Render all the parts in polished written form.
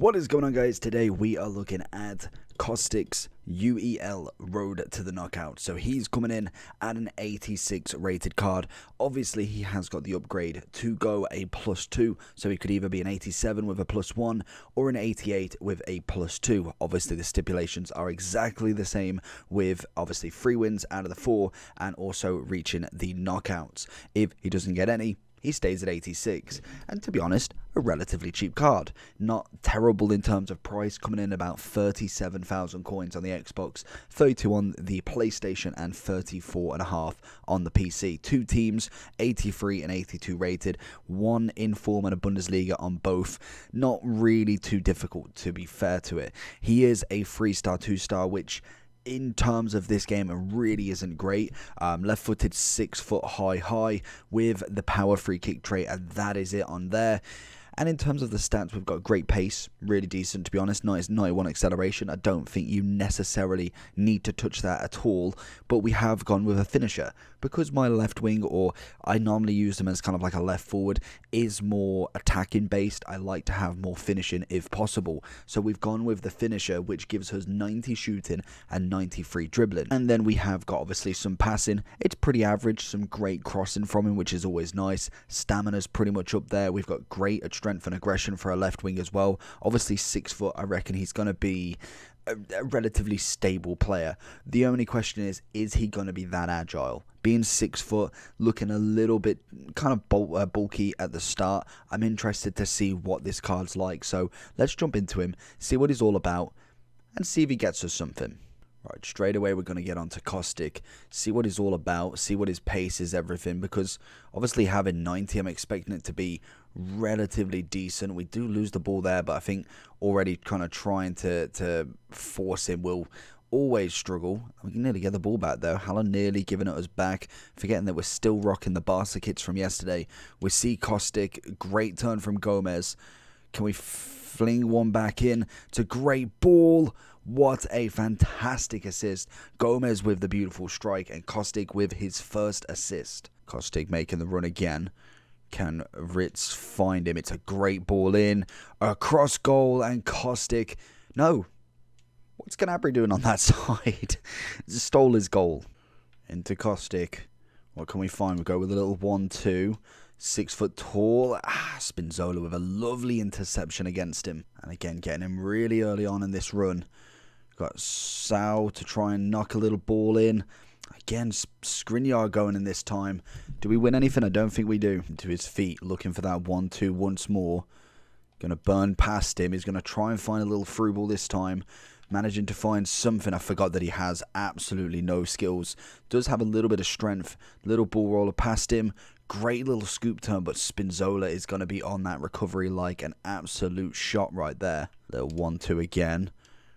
What is going on, guys? Today we are looking at Kostic's UEL Road to the Knockout. So he's coming in at an 86 rated card. Obviously he has got the upgrade to go a +2, so he could either be an 87 with a +1 or an 88 with a +2. Obviously the stipulations are exactly the same, with obviously 3 wins out of the 4 and also reaching the knockouts. If he doesn't get any, he stays at 86, and to be honest, a relatively cheap card. Not terrible in terms of price, coming in about 37,000 coins on the Xbox, 32 on the PlayStation, and 34.5 on the PC. 2 teams, 83 and 82 rated, 1 in form and a Bundesliga on both. Not really too difficult, to be fair to it. He is a 3-star, 2-star, which in terms of this game, it really isn't great. Left-footed, 6 foot high with the power free kick trait, and that is it on there. And in terms of the stats, we've got great pace, really decent, to be honest. 91 acceleration. I don't think you necessarily need to touch that at all, but we have gone with a finisher. Because my left wing, or I normally use them as kind of like a left forward, is more attacking based, I like to have more finishing if possible. So we've gone with the finisher, which gives us 90 shooting and 93 dribbling. And then we have got obviously some passing. It's pretty average, some great crossing from him, which is always nice. Stamina's pretty much up there. We've got great at strength and aggression for a left wing as well. Obviously 6 foot, I reckon he's going to be a relatively stable player. The only question is he going to be that agile? Being 6 foot, looking a little bit kind of bulky at the start, I'm interested to see what this card's like. So let's jump into him, see what he's all about, and see if he gets us something. Right, straight away we're going to get onto Kostic, see what he's all about, see what his pace is, everything, because obviously having 90, I'm expecting it to be relatively decent. We do lose the ball there, but I think already kind of trying to force him will always struggle. We can nearly get the ball back though. Haller nearly giving it us back, forgetting that we're still rocking the Barca kits from yesterday. We see Kostic, great turn from Gomez. Can we fling one back in? It's a great ball. What a fantastic assist. Gomez with the beautiful strike and Kostic with his first assist. Kostic making the run again. Can Ritz find him? It's a great ball in. A cross goal and Kostic. No. What's Gnabry doing on that side? Stole his goal. Into Kostic. What can we find? We go with a little 1-2. 6 foot tall. Spinzola with a lovely interception against him. And again, getting him really early on in this run. Got Sau to try and knock a little ball in. Again, Skriniar going in this time. Do we win anything? I don't think we do. To his feet, looking for that 1-2 once more. Going to burn past him. He's going to try and find a little through ball this time. Managing to find something. I forgot that he has absolutely no skills. Does have a little bit of strength. Little ball roller past him. Great little scoop turn, but Spinzola is going to be on that recovery like an absolute shot right there. Little 1-2 again.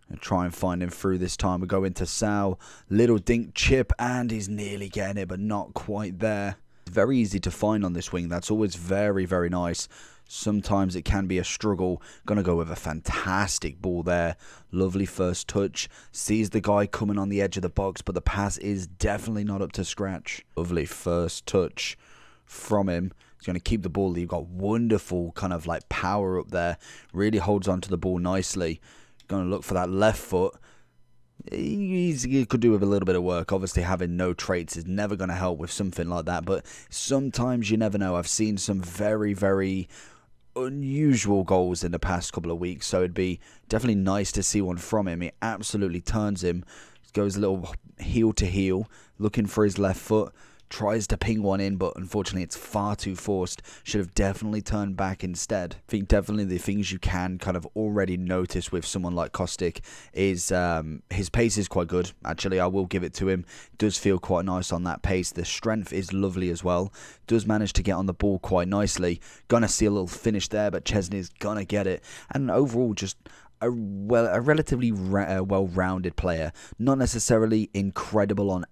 And try and find him through this time. We go into Sau. Little dink chip, and he's nearly getting it, but not quite there. It's very easy to find on this wing. That's always very, very nice. Sometimes it can be a struggle. Gonna go with a fantastic ball there. Lovely first touch. Sees the guy coming on the edge of the box, but the pass is definitely not up to scratch. Lovely first touch from him. He's going to keep the ball. You've got wonderful kind of like power up there. Really holds on to the ball nicely. Going to look for that left foot. He could do with a little bit of work. Obviously having no traits is never going to help with something like that, but sometimes you never know. I've seen some very, very unusual goals in the past couple of weeks, so it'd be definitely nice to see one from him. He absolutely turns him. Goes a little heel to heel, looking for his left foot. Tries to ping one in, but unfortunately it's far too forced. Should have definitely turned back instead. I think definitely the things you can kind of already notice with someone like Kostic is his pace is quite good. Actually, I will give it to him. Does feel quite nice on that pace. The strength is lovely as well. Does manage to get on the ball quite nicely. Gonna see a little finish there, but Chesney's gonna get it. And overall, just a relatively well-rounded player. Not necessarily incredible on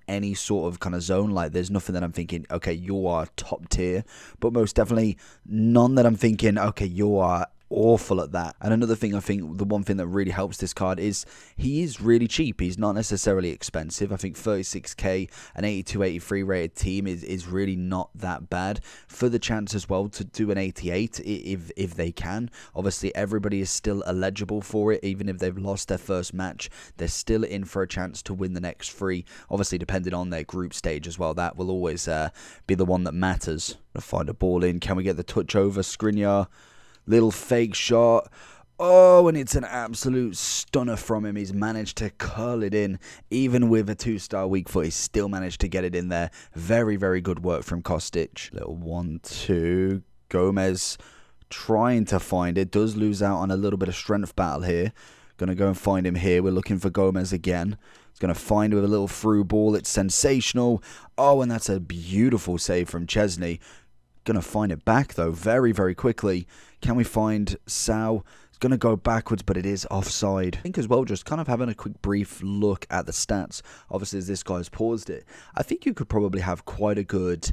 any sort of kind of zone. Like, there's nothing that I'm thinking, okay, you are top tier, but most definitely none that I'm thinking, okay, you are awful at that. And another thing, I think the one thing that really helps this card is he is really cheap. He's not necessarily expensive. I think 36k, an 82, 83 rated team is really not that bad. For the chance as well to do an 88 if they can. Obviously everybody is still eligible for it, even if they've lost their first match. They're still in for a chance to win the next 3. Obviously depending on their group stage as well. That will always be the one that matters. Find a ball in. Can we get the touch over? Skriniar. Little fake shot. Oh, and it's an absolute stunner from him. He's managed to curl it in. Even with a 2-star weak foot, he's still managed to get it in there. Very, very good work from Kostic. Little 1-2. Gomez trying to find it. Does lose out on a little bit of strength battle here. Going to go and find him here. We're looking for Gomez again. He's going to find it with a little through ball. It's sensational. Oh, and that's a beautiful save from Chesney. Going to find it back, though, very, very quickly. Can we find Sao? It's going to go backwards, but it is offside. I think as well, just kind of having a quick brief look at the stats. Obviously, as this guy's paused it, I think you could probably have quite a good,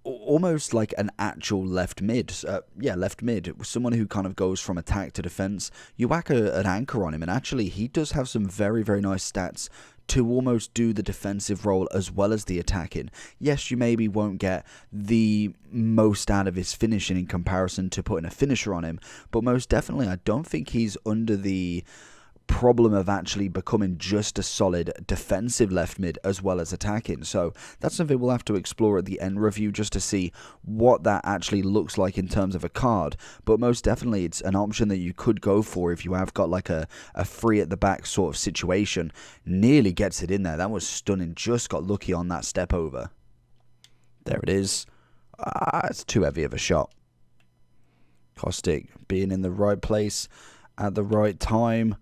almost like an actual left mid. Left mid. Someone who kind of goes from attack to defense. You whack an anchor on him, and actually, he does have some very, very nice stats to almost do the defensive role as well as the attacking. Yes, you maybe won't get the most out of his finishing in comparison to putting a finisher on him, but most definitely I don't think he's under the problem of actually becoming just a solid defensive left mid as well as attacking. So that's something we'll have to explore at the end review just to see what that actually looks like in terms of a card. But most definitely it's an option that you could go for if you have got like a free at the back sort of situation. Nearly gets it in there. That was stunning. Just got lucky on that step over. There it is. It's too heavy of a shot. Kostic being in the right place at the right time.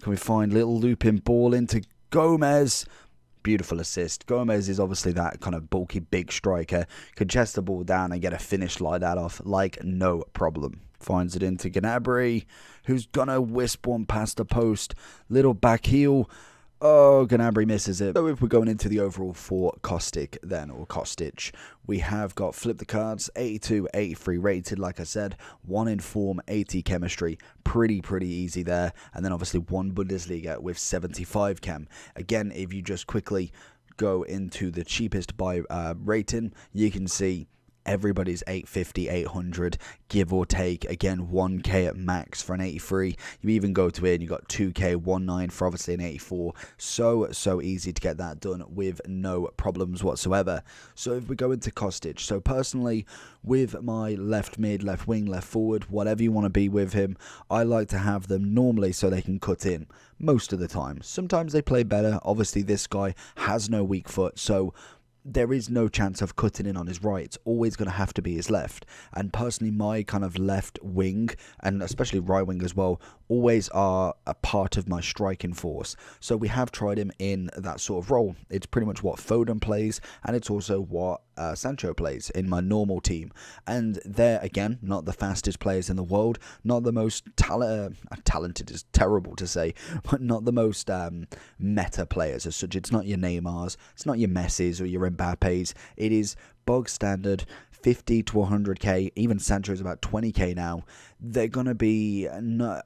Can we find little looping ball into Gomez? Beautiful assist. Gomez is obviously that kind of bulky big striker. Could chest the ball down and get a finish like that off like no problem. Finds it into Gnabry, who's gonna wisp one past the post. Little back heel. Oh, Gnabry misses it. So if we're going into the overall for Kostic then, or Kostic, we have got flip the cards, 82, 83 rated, like I said, 1 in form, 80 chemistry, pretty easy there, and then obviously 1 Bundesliga with 75 chem. Again, if you just quickly go into the cheapest buy rating, you can see everybody's 850, 800, give or take. Again, 1k at max for an 83. You even go to it and you got 2k, 19 for obviously an 84. So easy to get that done with no problems whatsoever. So if we go into Kostic, so personally, with my left mid, left wing, left forward, whatever you want to be with him, I like to have them normally so they can cut in most of the time. Sometimes they play better. Obviously, this guy has no weak foot, so there is no chance of cutting in on his right. It's always going to have to be his left. And personally, my kind of left wing, and especially right wing as well, always are a part of my striking force. So we have tried him in that sort of role. It's pretty much what Foden plays, and it's also what Sancho plays in my normal team. And they're, again, not the fastest players in the world, not the most talented is terrible to say, but not the most meta players as such. It's not your Neymars, it's not your Messis or your Mbappes. It is bog standard 50 to 100k. Even Sancho is about 20k now. They're going to be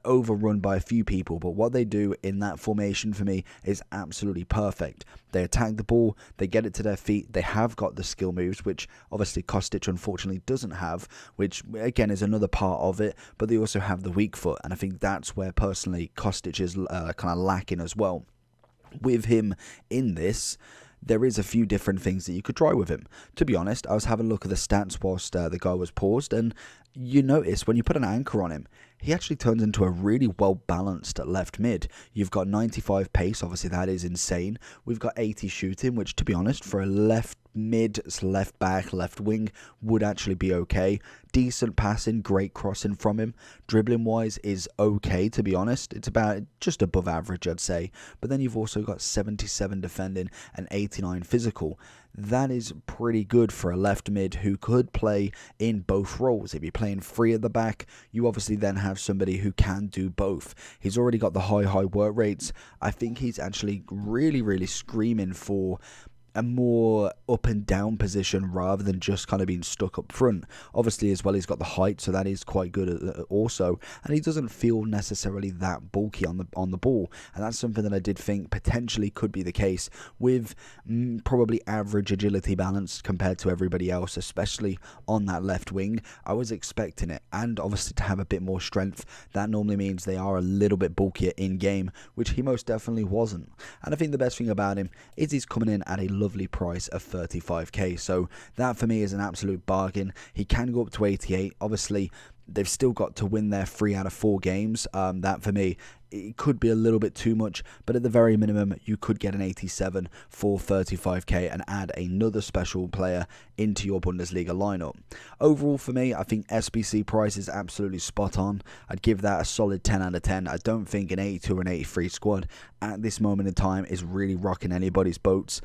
overrun by a few people, but what they do in that formation for me is absolutely perfect. They attack the ball, they get it to their feet, they have got the skill moves, which obviously Kostic unfortunately doesn't have, which again is another part of it, but they also have the weak foot, and I think that's where personally Kostic is kind of lacking as well. With him in this, there is a few different things that you could try with him. To be honest, I was having a look at the stats whilst the guy was paused, and you notice when you put an anchor on him, he actually turns into a really well-balanced left mid. You've got 95 pace, obviously that is insane. We've got 80 shooting, which to be honest, for a left mid, left back, left wing, would actually be okay. Decent passing, great crossing from him. Dribbling-wise is okay, to be honest. It's about just above average, I'd say. But then you've also got 77 defending and 89 physical. That is pretty good for a left mid who could play in both roles. If you're playing free at the back, you obviously then have somebody who can do both. He's already got the high work rates. I think he's actually really screaming for a more up and down position rather than just kind of being stuck up front. Obviously as well, he's got the height, so that is quite good also, and he doesn't feel necessarily that bulky on the ball, and that's something that I did think potentially could be the case with probably average agility balance compared to everybody else, especially on that left wing. I was expecting it, and obviously to have a bit more strength. That normally means they are a little bit bulkier in game, which he most definitely wasn't. And I think the best thing about him is he's coming in at a lovely price of 35k, so that for me is an absolute bargain. He can go up to 88. Obviously they've still got to win their 3 out of 4 games. That for me, it could be a little bit too much, but at the very minimum you could get an 87 for 35k and add another special player into your Bundesliga lineup. Overall for me, I think SBC price is absolutely spot on. I'd give that a solid 10 out of 10. I don't think an 82 or an 83 squad at this moment in time is really rocking anybody's boats.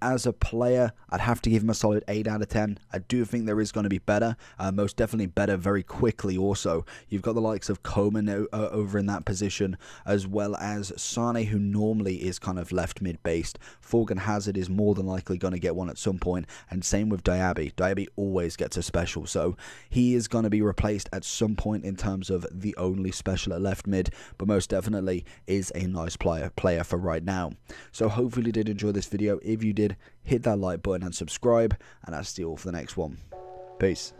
As a player, I'd have to give him a solid 8 out of 10. I do think there is going to be better, most definitely better very quickly also. You've got the likes of Coman over in that position, as well as Sane, who normally is kind of left mid-based. Thorgan Hazard is more than likely going to get one at some point, and same with Diaby. Diaby always gets a special, so he is going to be replaced at some point in terms of the only special at left mid, but most definitely is a nice player for right now. So hopefully you did enjoy this video. If you did, hit that like button and subscribe, and I'll see you all for the next one. Peace.